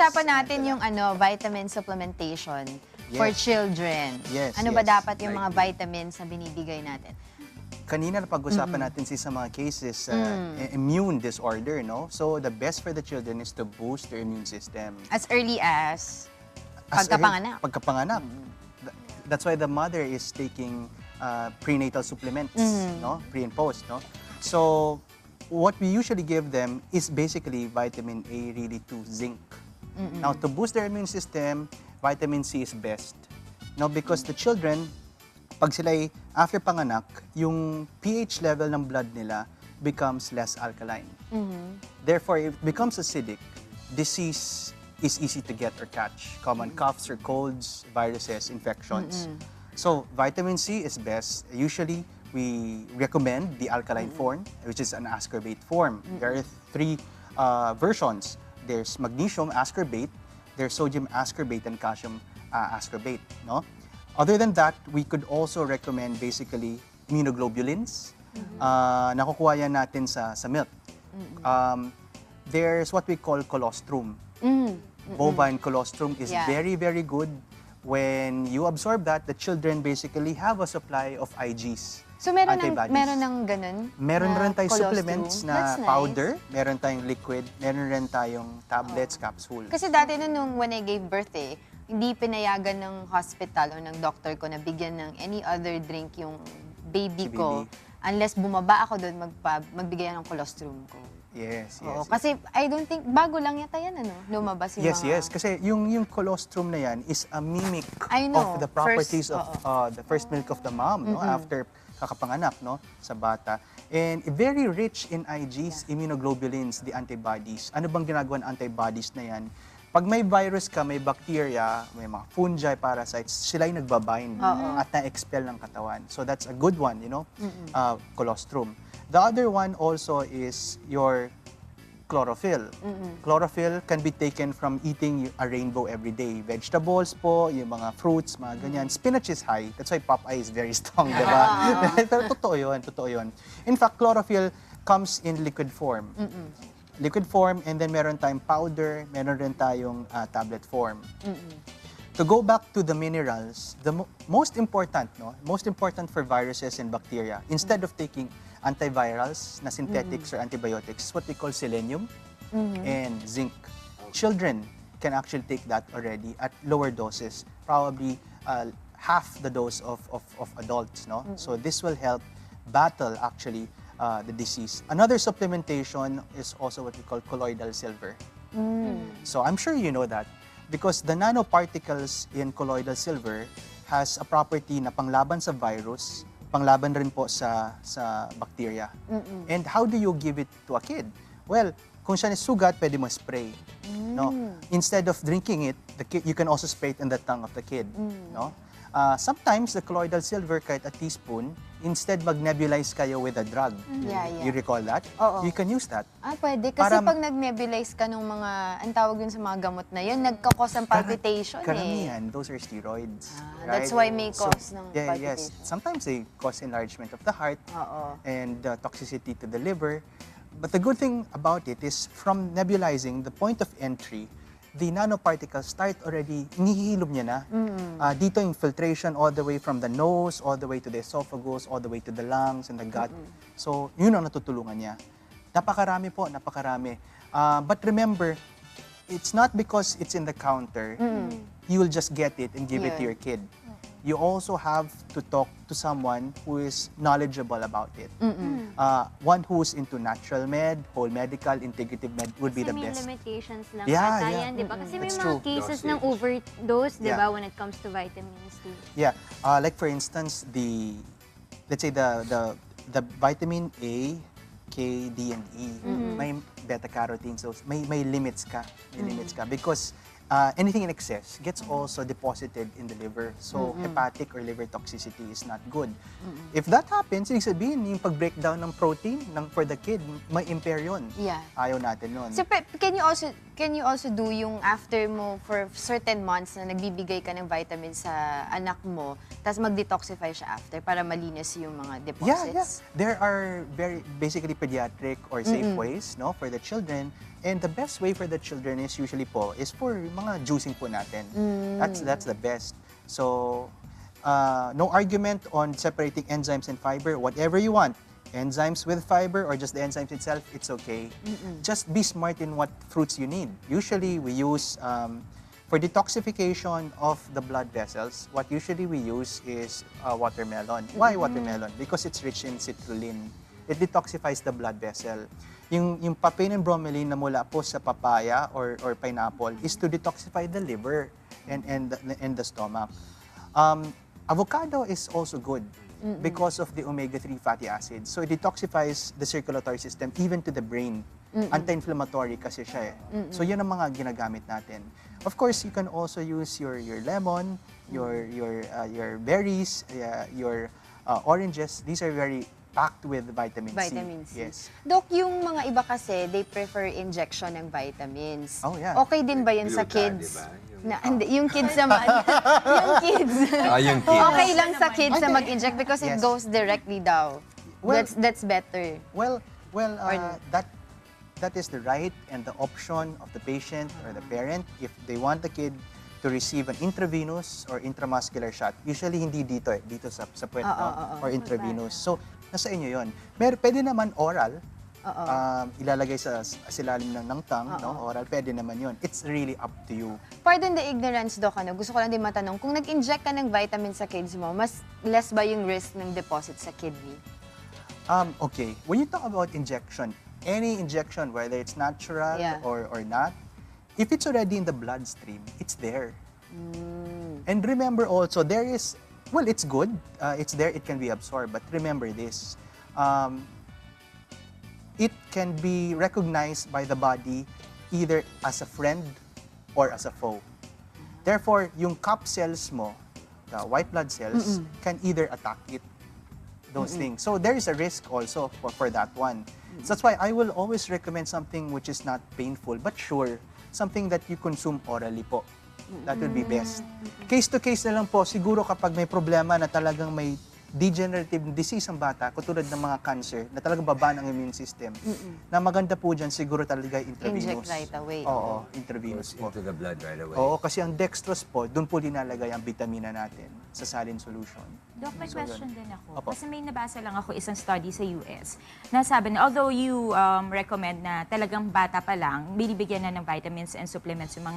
pag-usapan natin yung vitamin supplementation for children. Ano ba dapat yung mga vitamins na binibigay natin? Kanina napag-usapan natin sa mga cases immune disorder, no? So the best for the children is to boost their immune system. As early as pagkapanganak. Pagkapanganak. That's why the mother is taking prenatal supplements, no? Pre and post, no? So what we usually give them is basically vitamin A really to zinc. Now to boost their immune system, vitamin C is best. No, because the children, pag sila'y after panganak, yung pH level ng blood nila becomes less alkaline. Therefore, if it becomes acidic, disease is easy to get or catch. Common coughs or colds, viruses, infections. So, vitamin C is best. Usually, we recommend the alkaline form, which is an ascorbate form. There are 3 versions. There's magnesium ascorbate, there's sodium ascorbate, and calcium ascorbate, no? Other than that, we could also recommend basically immunoglobulins. Nakukuha yan natin sa milk. There's what we call colostrum. Bovine colostrum is very, very good. When you absorb that, the children basically have a supply of IGs. So meron ng ganun? Meron rin tayong supplements na That's powder, meron tayong liquid, meron rin tayong tablets, capsule. Kasi dati nung when I gave birth hindi pinayagan ng hospital o ng doctor ko na bigyan ng any other drink yung baby ko unless bumaba ako doon magbigay ng colostrum ko. Yes. Kasi I don't think, bago lang yata yan, lumabas yung mga... Yes. Kasi yung colostrum na yan is a mimic of the properties of the first milk of the mom, no? After kakapanganak, no? Sa bata. And very rich in IGs, immunoglobulins, the antibodies. Ano bang ginagawa ng antibodies na yan? Pag may virus ka, may bacteria, may mga fungi, parasites, sila yung nagbabind at na-expel ng katawan. So that's a good one, colostrum. The other one also is your chlorophyll. Chlorophyll can be taken from eating a rainbow every day. Vegetables po, yung mga fruits, mga ganyan. Spinach is high. That's why Popeye is very strong, di ba? Pero totoo yun. In fact, chlorophyll comes in liquid form. Liquid form, and then meron tayong powder, meron rin tayong tablet form. To go back to the minerals, the most important for viruses and bacteria, instead of taking antivirals na synthetics or antibiotics, what we call selenium and zinc. Children can actually take that already at lower doses, probably half the dose of adults, no? So this will help battle actually the disease. Another supplementation is also what we call colloidal silver. So I'm sure you know that because the nanoparticles in colloidal silver has a property na panglaban sa virus, panglaban rin po sa bacteria. And how do you give it to a kid? Well, kung siya is sugat, pwede mo spray. No? Instead of drinking it, you can also spray it in the tongue of the kid. No? Sometimes the colloidal silver, kahit a teaspoon, instead mag-nebulize kayo with a drug. You recall that? You can use that. Pwede. Kasi pag nag-nebulize ka ng mga, ang tawag yun sa mga gamot na yun, nagkakos ng palpitation Karamihan, those are steroids. Right? That's why may cause ng palpitation. Yes. Sometimes they cause enlargement of the heart and toxicity to the liver. But the good thing about it is from nebulizing, the point of entry, the nanoparticles start already, inihilom niya na. Dito yung filtration all the way from the nose, all the way to the esophagus, all the way to the lungs and the gut. So, yun ang natutulungan niya. Napakarami po, napakarami. But remember, it's not because it's in the counter, you will just get it and give it to your kid. You also have to talk to someone who is knowledgeable about it. One who's into natural med, whole medical, integrative med would be the best. May limitations lang yan, di ba? Kasi may That's mga true. cases ng overdose, di ba, when it comes to vitamins too. Yeah, like for instance, let's say the vitamin A, K, D, and E, may beta-carotene, so may limits ka, because anything in excess gets also deposited in the liver. So, hepatic or liver toxicity is not good. If that happens, ibig sabihin, yung pag-breakdown ng protein for the kid, may impair yun. Yeah. Ayaw natin nun. So, can you also do yung after mo for certain months na nagbibigay ka ng vitamins sa anak mo, tapos mag-detoxify siya after para malinis yung mga deposits? Yeah. There are basically pediatric or safe ways, no, for the children. And the best way for the children is usually po is for mga juicing po natin. That's the best. So no argument on separating enzymes and fiber. Whatever you want, enzymes with fiber or just the enzymes itself, it's okay. Just be smart in what fruits you need. Usually we use for detoxification of the blood vessels. What usually we use is watermelon. Why watermelon? Because it's rich in citrulline. It detoxifies the blood vessel. Yung papain and bromelain na mula po sa papaya or pineapple is to detoxify the liver and the stomach. Avocado is also good because of the omega-3 fatty acids. So it detoxifies the circulatory system even to the brain. Anti-inflammatory kasi siya eh. So yun ang mga ginagamit natin. Of course, you can also use your lemon, your berries, your oranges. These are very packed with vitamin C. Vitamin C. Yes. Dok, yung mga iba kasi, they prefer injection ng vitamins. Oh, yeah. Okay din ba yun sa Gluta, kids? diba? Hindi, yung kids naman. Yung kids. Yung kids. Okay lang sa kids na mag-inject because it Yes. goes directly daw. Well, That's better. Well, that is the right and the option of the patient or the parent if they want the kid to receive an intravenous or intramuscular shot. Usually hindi dito eh, dito sa puwet, no? Or intravenous. So, nasa inyo yun. Pwede naman oral, ilalagay sa silalim ng tongue, no? Oral, pwede naman yun. It's really up to you. Pardon the ignorance, Doc. Gusto ko lang din matanong, kung nag-inject ka ng vitamin sa kids mo, mas less ba yung risk ng deposit sa kidney? Okay, when you talk about injection, any injection, whether it's natural or not, if it's already in the bloodstream, it's there. And remember also, there is, well, it's good. It's there, it can be absorbed. But remember this, it can be recognized by the body either as a friend or as a foe. Therefore, yung cap cells mo, the white blood cells, can either attack it, those things. So there is a risk also for that one. So that's why I will always recommend something which is not painful, but sure, something that you consume orally po. That would be best. Case to case na lang po, siguro kapag may problema na talagang may degenerative disease ang bata, katulad ng mga cancer, na talagang baba ng immune system, na maganda po dyan, siguro talaga intravenous. Inject right away. Oo, intravenous po. Into the blood right away. Oo, kasi ang dextrose po, doon po dinalagay ang vitamina natin sa saline solution. Doc, may So, question yun. din ako. Opo. Kasi may nabasa lang ako isang study sa US na sabi na, although you recommend na talagang bata pa lang, binibigyan na ng vitamins and supplements yung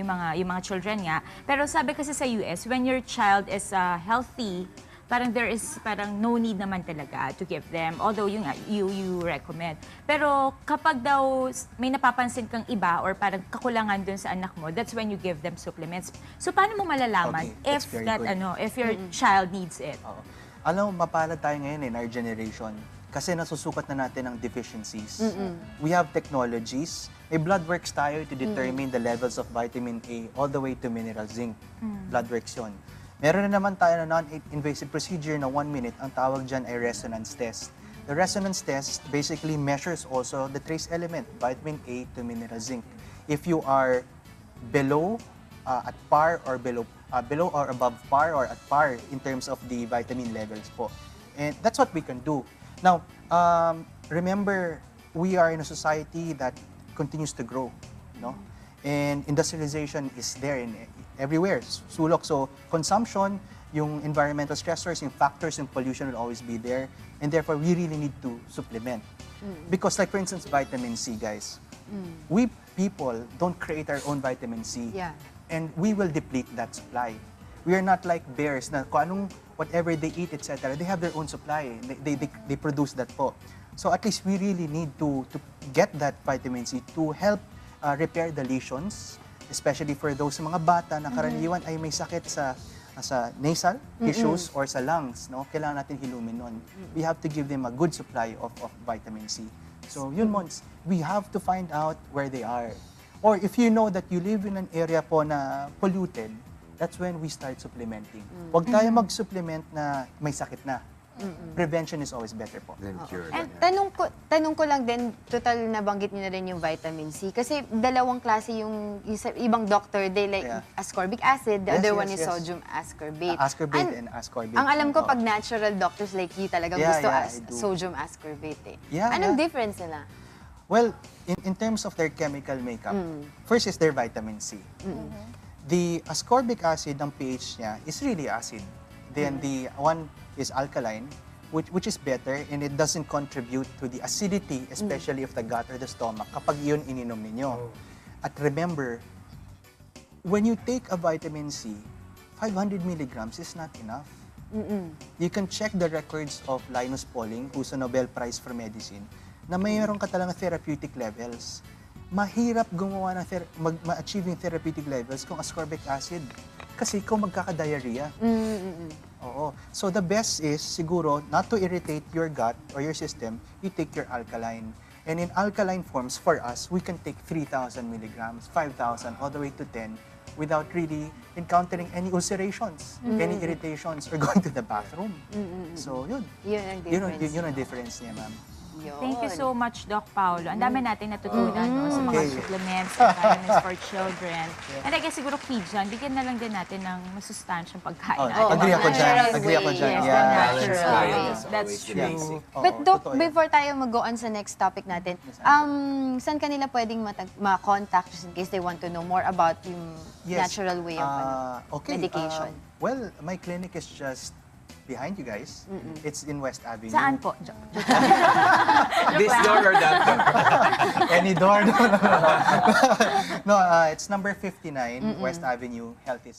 mga children nga. Pero sabi kasi sa US, when your child is healthy, parang there is no need naman talaga to give them, although you recommend. Pero kapag daw may napapansin kang iba or parang kakulangan dun sa anak mo, that's when you give them supplements. So paano mo malalaman Okay, that's if very that good. if your child needs it? Oo. Alam mo, mapalad tayo ngayon in our generation kasi nasusukat na natin ang deficiencies. We have technologies. May blood works tayo to determine the levels of vitamin A all the way to mineral zinc. Blood works yun. Meron na naman tayo na non-invasive procedure na 1 minute. Ang tawag dyan ay resonance test. The resonance test basically measures also the trace element, vitamin A to mineral zinc. If you are below at par or below or above par or at par in terms of the vitamin levels po. And that's what we can do. Now, remember, we are in a society that continues to grow, no? And industrialization is there everywhere, sulok. So consumption, yung environmental stressors, yung factors, yung pollution will always be there. And therefore, we really need to supplement. Because like for instance, vitamin C, guys, we people don't create our own vitamin C. Yeah. And we will deplete that supply. We are not like bears na kung anong whatever they eat, etc. They have their own supply. They produce that po. So at least we really need to get that vitamin C to help repair the lesions, especially for those mga bata na karaniwan ay may sakit sa nasal tissues or sa lungs, no? Kailangan natin hilumin nun. We have to give them a good supply of vitamin C. So yun, Mons, we have to find out where they are. Or if you know that you live in an area po na polluted, that's when we start supplementing. Huwag tayo mag-supplement na may sakit na. Prevention is always better po. Then cure. And tanong ko lang din, total nabanggit niyo na rin yung vitamin C. Kasi dalawang klase yung ibang doctor, they like ascorbic acid, the other one is sodium ascorbate. Ascorbate and ascorbate. Ang alam ko, pag natural doctors like you talagang gusto sodium ascorbate eh. Anong difference nila? Well, in terms of their chemical makeup, first is their vitamin C. The ascorbic acid, ang pH niya, is really acid. Then the one is alkaline, which is better, and it doesn't contribute to the acidity, especially of the gut or the stomach, kapag yun ininom ninyo. At remember, when you take a vitamin C, 500 milligrams is not enough. You can check the records of Linus Pauling, who's a Nobel Prize for Medicine, na mayroon ka talagang therapeutic levels. Mahirap gumawa ng ma-achieving therapeutic levels kung ascorbic acid. Kasi ikaw magkaka-diarrhea. Oo. So the best is, siguro, not to irritate your gut or your system, you take your alkaline. And in alkaline forms, for us, we can take 3,000 milligrams, 5,000, all the way to 10, without really encountering any ulcerations, any irritations, or going to the bathroom. So, yun. Yun ang difference niya, ma'am. Thank you so much, Doc Paolo. Ang dami natin natutunan no, sa mga supplements and vitamins for children. And I guess siguro key dyan, bigyan na lang din natin ng masustansyang pagkain. Agree ako dyan. Agree ako dyan. Yes, Yeah. natural. Balance diet That's is true. basic. But Doc, before tayo mag-go on sa next topic natin, saan kanila pwedeng ma-contact just in case they want to know more about yung natural way of medication? Well, my clinic is just behind you guys. It's in West Avenue. Saan po? This door or that door? Any door? No, it's number 59, West Avenue, Health is